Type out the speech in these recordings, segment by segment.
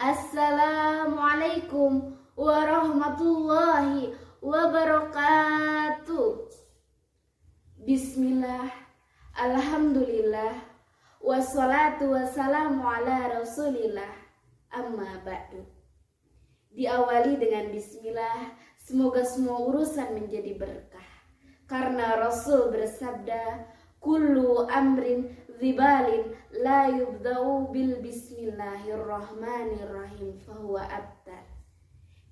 Assalamualaikum warahmatullahi wabarakatuh. Bismillah, alhamdulillah, wassalatu wassalamu ala rasulillah, amma ba'du. Diawali dengan bismillah, semoga semua urusan menjadi berkah. Karena Rasul bersabda, kullu amrin zibalin la yubda'u bil bismillahirrahmanirrahim fahuwa abtar.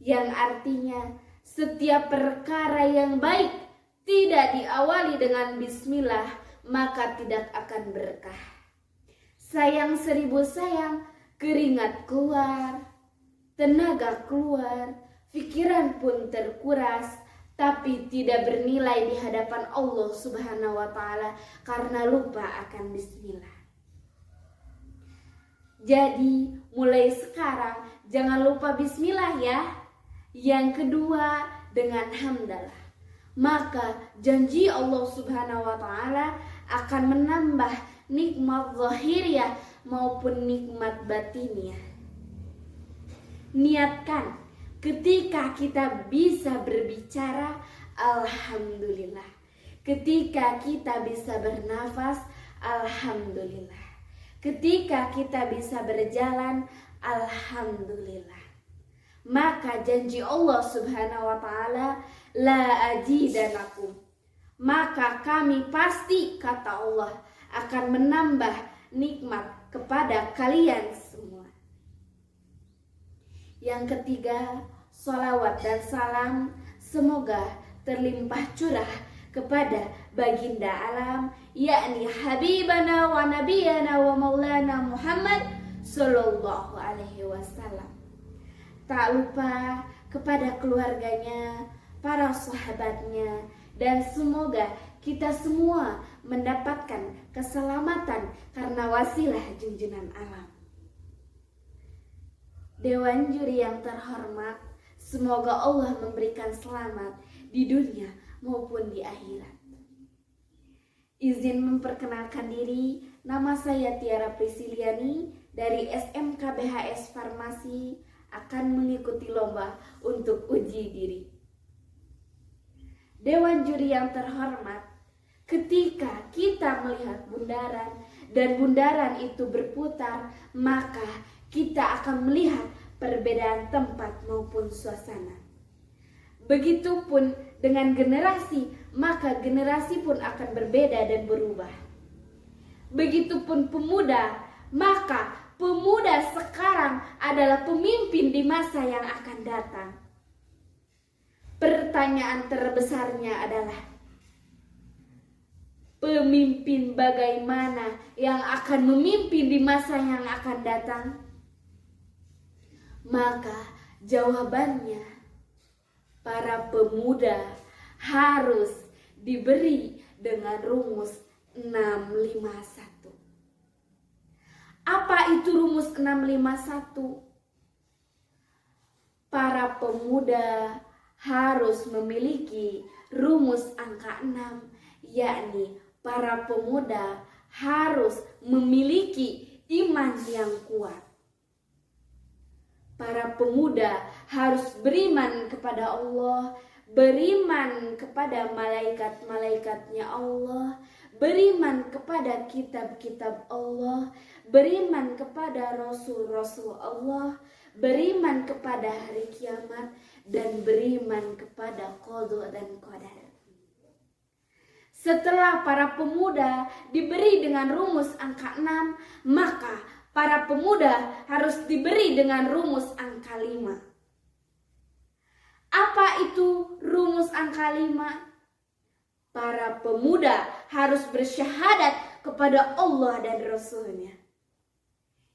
Yang artinya, setiap perkara yang baik tidak diawali dengan bismillah, maka tidak akan berkah. Sayang seribu sayang, keringat keluar, tenaga keluar, pikiran pun terkuras, tapi tidak bernilai di hadapan Allah Subhanahu wa Ta'ala karena lupa akan bismillah. Jadi mulai sekarang jangan lupa bismillah ya. Yang kedua dengan hamdalah. Maka janji Allah Subhanahu wa Ta'ala akan menambah nikmat zahiriyah maupun nikmat batiniyah. Niatkan ketika kita bisa berbicara, alhamdulillah. Ketika kita bisa bernafas, alhamdulillah. Ketika kita bisa berjalan, alhamdulillah. Maka janji Allah Subhanahu wa Ta'ala, la ajidanakum. Maka kami pasti, kata Allah, akan menambah nikmat kepada kalian semua. Yang ketiga, sholawat dan salam semoga terlimpah curah kepada baginda alam, yakni Habibana wa Nabiyana wa Maulana Muhammad Sallallahu Alaihi Wasallam. Tak lupa kepada keluarganya, para sahabatnya, dan semoga kita semua mendapatkan keselamatan karena wasilah junjungan alam. Dewan juri yang terhormat, semoga Allah memberikan selamat di dunia maupun di akhirat. Izin memperkenalkan diri, nama saya Tiara Prisciliani dari SMK BHS Farmasi akan mengikuti lomba untuk uji diri. Dewan juri yang terhormat, ketika kita melihat bundaran dan bundaran itu berputar, maka kita akan melihat perbedaan tempat maupun suasana. Begitupun dengan generasi, maka generasi pun akan berbeda dan berubah. Begitupun pemuda, maka pemuda sekarang adalah pemimpin di masa yang akan datang. Pertanyaan terbesarnya adalah, pemimpin bagaimana yang akan memimpin di masa yang akan datang? Maka jawabannya, para pemuda harus diberi dengan rumus 651. Apa itu rumus 651? Para pemuda harus memiliki rumus angka 6, yakni para pemuda harus memiliki iman yang kuat. Para pemuda harus beriman kepada Allah, beriman kepada malaikat-malaikatnya Allah, beriman kepada kitab-kitab Allah, beriman kepada rasul-rasul Allah, beriman kepada hari kiamat, dan beriman kepada qada dan qadar. Setelah para pemuda diberi dengan rumus angka 6, maka para pemuda harus diberi dengan rumus angka 5. Apa itu rumus angka 5? Para pemuda harus bersyahadat kepada Allah dan Rasulnya.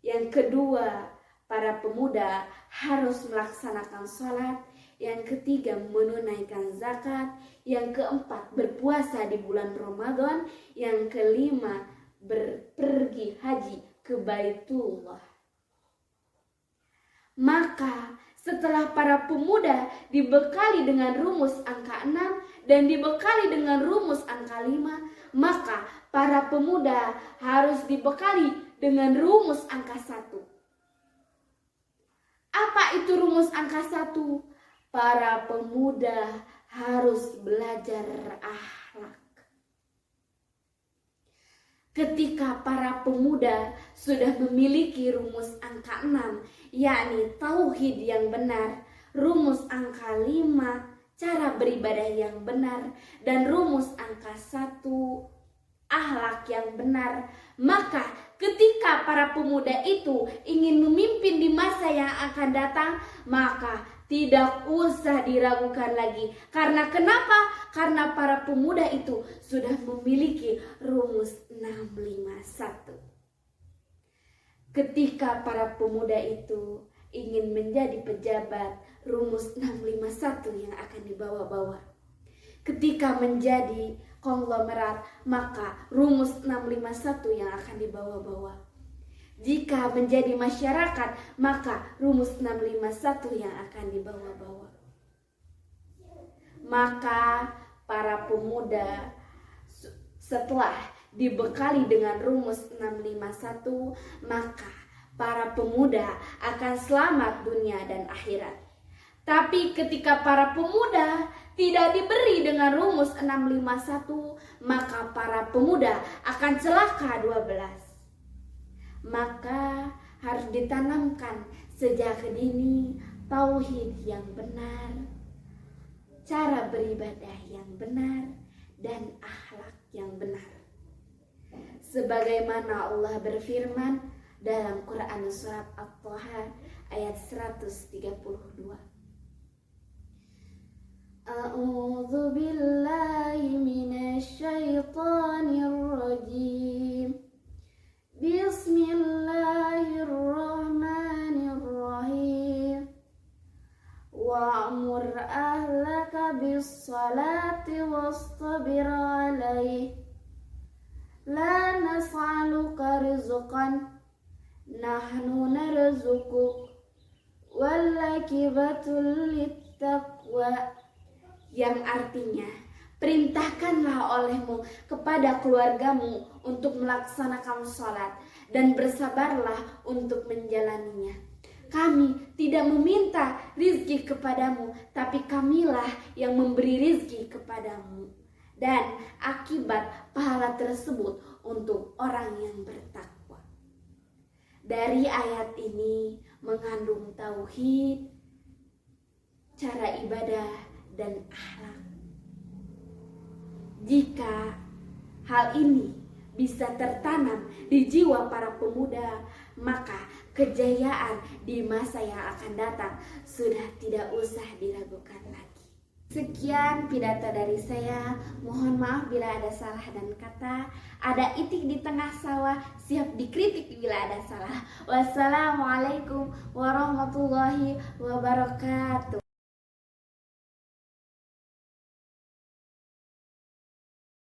Yang kedua, para pemuda harus melaksanakan sholat. Yang ketiga, menunaikan zakat. Yang keempat, berpuasa di bulan Ramadan. Yang kelima, pergi haji ke Baitullah. Maka setelah para pemuda dibekali dengan rumus angka 6 dan dibekali dengan rumus angka 5, maka para pemuda harus dibekali dengan rumus angka 1. Apa itu rumus angka 1? Para pemuda harus belajar akhlak. Ketika para pemuda sudah memiliki rumus angka 6, yakni tauhid yang benar, rumus angka 5, cara beribadah yang benar, dan rumus angka 1, akhlak yang benar, maka ketika para pemuda itu ingin memimpin di masa yang akan datang, maka tidak usah diragukan lagi. Karena kenapa? Karena para pemuda itu sudah memiliki rumus 651. Ketika para pemuda itu ingin menjadi pejabat, rumus 651 yang akan dibawa-bawa. Ketika menjadi konglomerat, maka rumus 651 yang akan dibawa-bawa. Jika menjadi masyarakat, maka rumus 651 yang akan dibawa-bawa. Maka para pemuda setelah dibekali dengan rumus 651, maka para pemuda akan selamat dunia dan akhirat. Tapi ketika para pemuda tidak diberi dengan rumus 651, maka para pemuda akan celaka 12. Maka harus ditanamkan sejak dini tauhid yang benar, cara beribadah yang benar, dan akhlak yang benar. Sebagaimana Allah berfirman dalam Quran surat At-Taha ayat 132. A'udzu billahi minasy syaithanir rajim. Bismillahirrahmanirrahim. Wa'mur ahlaka bis-salati wastabir 'alaihi. La nas'aluka rizqan, nahnu narzuquk. Wal 'aqibatul littaqwa. Yang artinya, perintahkanlah olehmu kepada keluargamu untuk melaksanakan sholat dan bersabarlah untuk menjalaninya. Kami tidak meminta rizki kepadamu, tapi kamilah yang memberi rizki kepadamu. Dan akibat pahala tersebut untuk orang yang bertakwa. Dari ayat ini mengandung tauhid, cara ibadah, dan akhlak. Jika hal ini bisa tertanam di jiwa para pemuda, maka kejayaan di masa yang akan datang sudah tidak usah diragukan lagi. Sekian pidato dari saya. Mohon maaf bila ada salah dan kata. Ada itik di tengah sawah, siap dikritik bila ada salah. Wassalamualaikum warahmatullahi wabarakatuh.